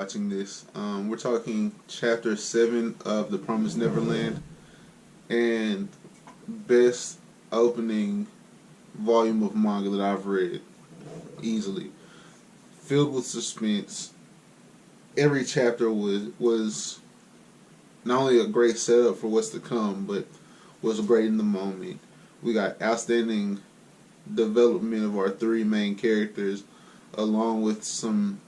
watching this. We're talking chapter 7 of The Promised Neverland, and best opening volume of manga that I've read, easily. Filled with suspense. Every chapter was not only a great setup for what's to come, but was great in the moment. We got outstanding development of our three main characters, along with some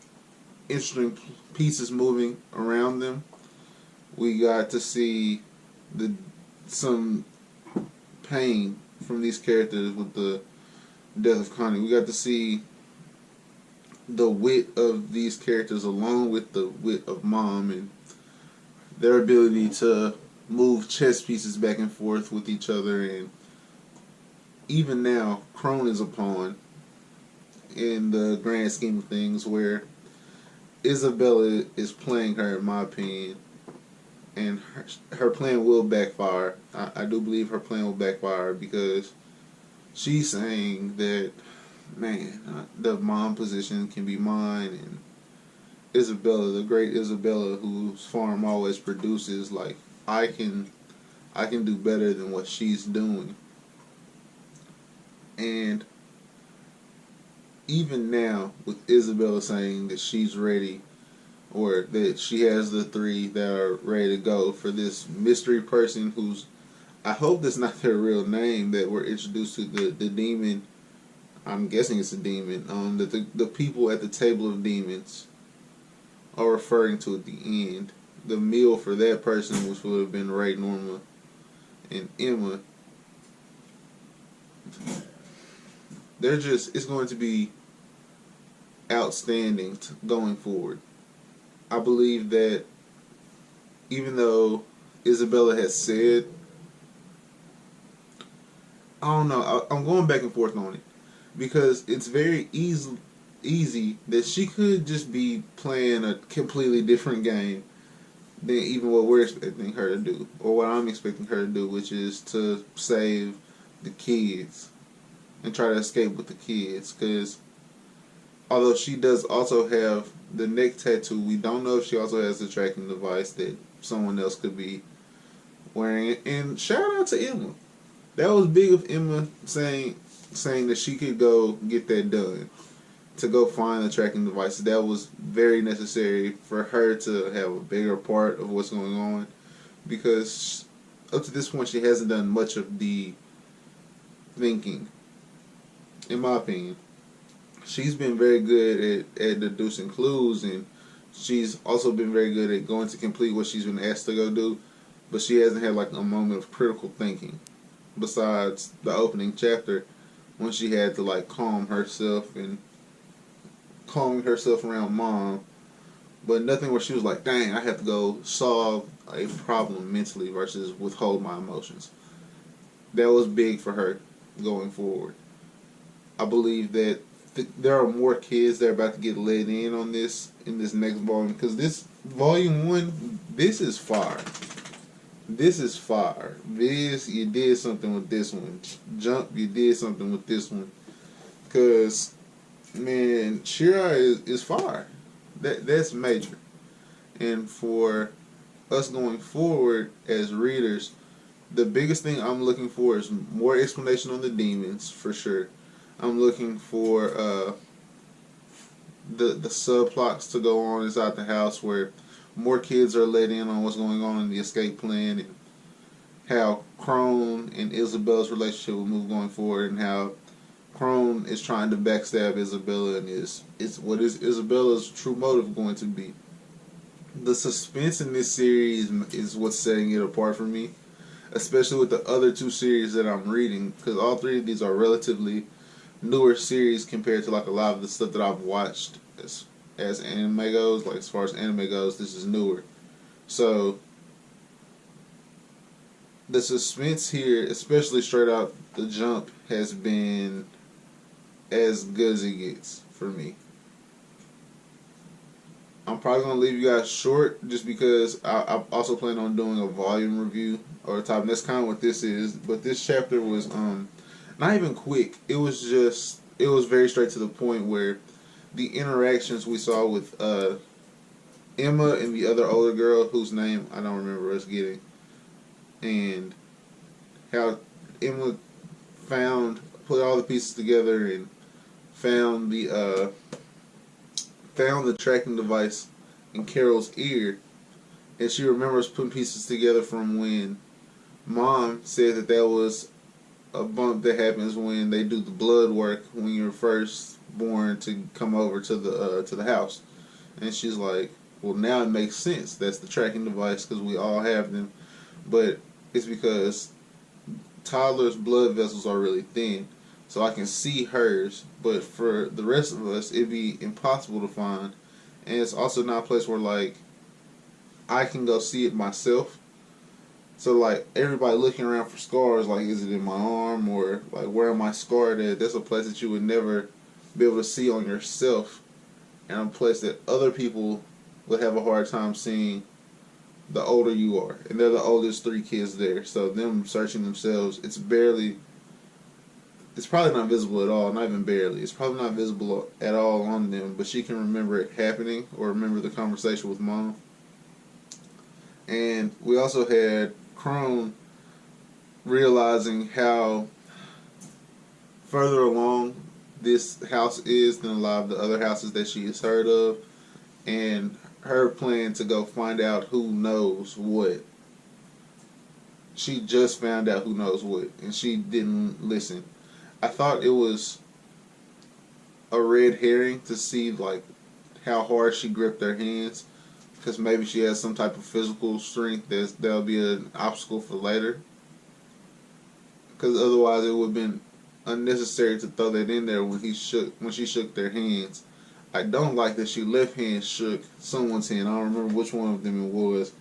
interesting pieces moving around them. We got to see some pain from these characters with the death of Connie. We got to see the wit of these characters along with the wit of Mom and their ability to move chess pieces back and forth with each other. And even now, Crone is a pawn in the grand scheme of things, where Isabella is playing her, in my opinion, and her plan will backfire. I do believe her plan will backfire because she's saying that, man, the mom position can be mine, and Isabella, the great Isabella, whose farm always produces, like, I can do better than what she's doing. And even now, with Isabella saying that she's ready, or that she has the three that are ready to go for this mystery person who's, I hope that's not their real name, that we're introduced to, the demon. I'm guessing it's a demon. That the people at the table of demons are referring to at the end. The meal for that person, which would have been Ray, Norma, and Emma. It's going to be outstanding going forward. I believe that even though Isabella has said, I don't know, I'm going back and forth on it, because it's very easy that she could just be playing a completely different game than even what we're expecting her to do, or what I'm expecting her to do, which is to save the kids and try to escape with the kids. Because although she does also have the neck tattoo, we don't know if she also has the tracking device that someone else could be wearing it. And shout out to Emma. That was big of Emma saying that she could go get that done, to go find the tracking device. That was very necessary for her to have a bigger part of what's going on, because up to this point she hasn't done much of the thinking, in my opinion. She's been very good at deducing clues, and she's also been very good at going to complete what she's been asked to go do, but she hasn't had like a moment of critical thinking, besides the opening chapter when she had to like calming herself around Mom, but nothing where she was like, dang, I have to go solve a problem mentally versus withhold my emotions. That was big for her going forward. I believe that there are more kids that are about to get let in on this in this next volume, because this volume 1, this is fire. This is fire. Viz, you did something with this one. Jump, you did something with this one. Because, man, Shira is fire. That's major. And for us going forward as readers, the biggest thing I'm looking for is more explanation on the demons, for sure. I'm looking for the subplots to go on inside the house, where more kids are let in on what's going on in the escape plan, and how Crone and Isabella's relationship will move going forward, and how Crone is trying to backstab Isabella, and what is Isabella's true motive going to be. The suspense in this series is what's setting it apart for me, especially with the other two series that I'm reading, because all three of these are relatively newer series compared to like a lot of the stuff that I've watched as anime goes. Like, as far as anime goes, this is newer. So the suspense here, especially straight out the jump, has been as good as it gets for me. I'm probably going to leave you guys short, just because I also plan on doing a volume review or a top. And that's kind of what this is. But this chapter was not even quick. It was very straight to the point, where the interactions we saw with Emma and the other older girl whose name I don't remember us getting, and how Emma put all the pieces together and found the tracking device in Carol's ear, and she remembers putting pieces together from when Mom said that was a bump that happens when they do the blood work when you're first born to come over to the house, and she's like, well, now it makes sense. That's the tracking device because we all have them, but it's because toddlers' blood vessels are really thin, so I can see hers, but for the rest of us, it'd be impossible to find, and it's also not a place where like I can go see it myself. So like everybody looking around for scars, like is it in my arm or like where am I scarred at? That's a place that you would never be able to see on yourself, and a place that other people would have a hard time seeing the older you are. And they're the oldest three kids there, so them searching themselves, it's probably not visible at all, not even barely. It's probably not visible at all on them, but she can remember it happening or remember the conversation with Mom. And we also had Crone realizing how further along this house is than a lot of the other houses that she has heard of, and her plan to go find out who knows what. She just found out who knows what, and she didn't listen. I thought it was a red herring to see like how hard she gripped her hands, because maybe she has some type of physical strength that'll be an obstacle for later. Because otherwise, it would have been unnecessary to throw that in there when she shook their hands. I don't like that she left hand shook someone's hand. I don't remember which one of them it was.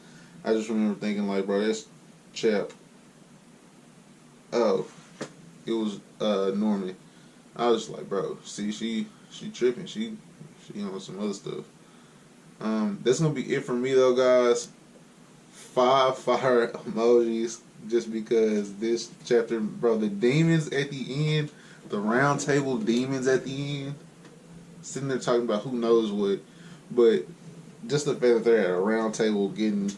I just remember thinking like, bro, that's Chap. Oh, it was Norman. I was like, bro, see, she tripping. She on some other stuff. That's gonna be it for me though, guys. 5 fire emojis just because this chapter, bro. The demons at the end, the round table demons at the end, sitting there talking about who knows what, but just the fact that they're at a round table getting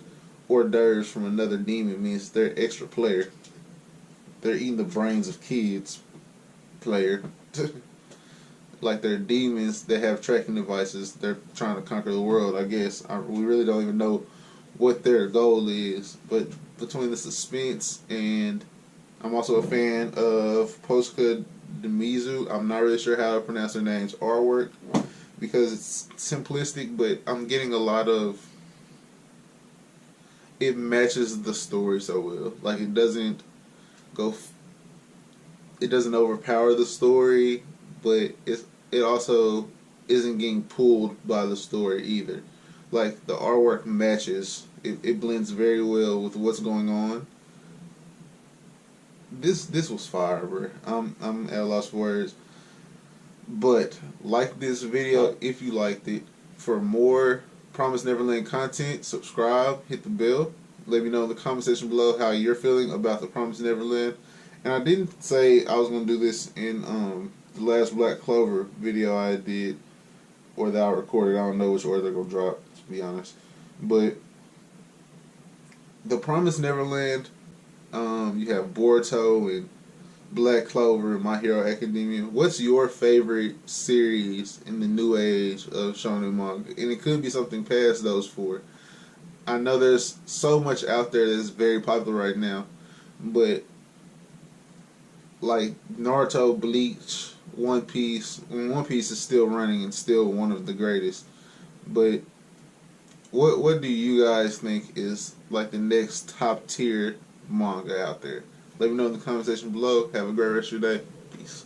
hors d'oeuvres from another demon means they're extra player. They're eating the brains of kids, player. Like they're demons that have tracking devices. They're trying to conquer the world, I guess. We really don't even know what their goal is. But between the suspense and I'm also a fan of Posca Demizu. I'm not really sure how to pronounce her name's artwork because it's simplistic, but I'm getting a lot of it matches the story so well. Like it doesn't overpower the story, but it also isn't getting pulled by the story either. Like the artwork matches, it blends very well with what's going on. This was fire, bro. I'm at a loss for words. But like this video if you liked it. For more Promise Neverland content, subscribe, hit the bell. Let me know in the comment section below how you're feeling about the Promise Neverland. And I didn't say I was gonna do this in the last Black Clover video I did or that I recorded. I don't know which order they're gonna drop, to be honest. But the Promise Neverland, you have Boruto and Black Clover and My Hero Academia. What's your favorite series in the new age of shonen manga? And it could be something past those four. I know there's so much out there that's very popular right now, but like Naruto, Bleach, One Piece. One Piece is still running and still one of the greatest. But what do you guys think is like the next top tier manga out there? Let me know in the comment section below. Have a great rest of your day. Peace.